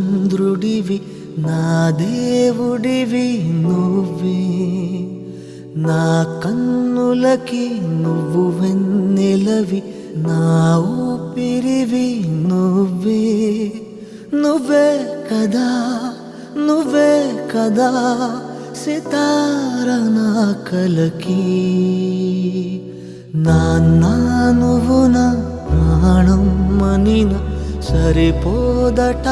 చంద్రుడివి నా దేవుడివి నువ్వే, నా కన్నులకి నువ్వు వెన్నెలవి, నా ఊపిరివి నువ్వే. నువ్వే కదా, నువ్వే కదా సితార నా కలకి. నాన్న నువ్వు నా ప్రాణం మనిన సరిపోదట.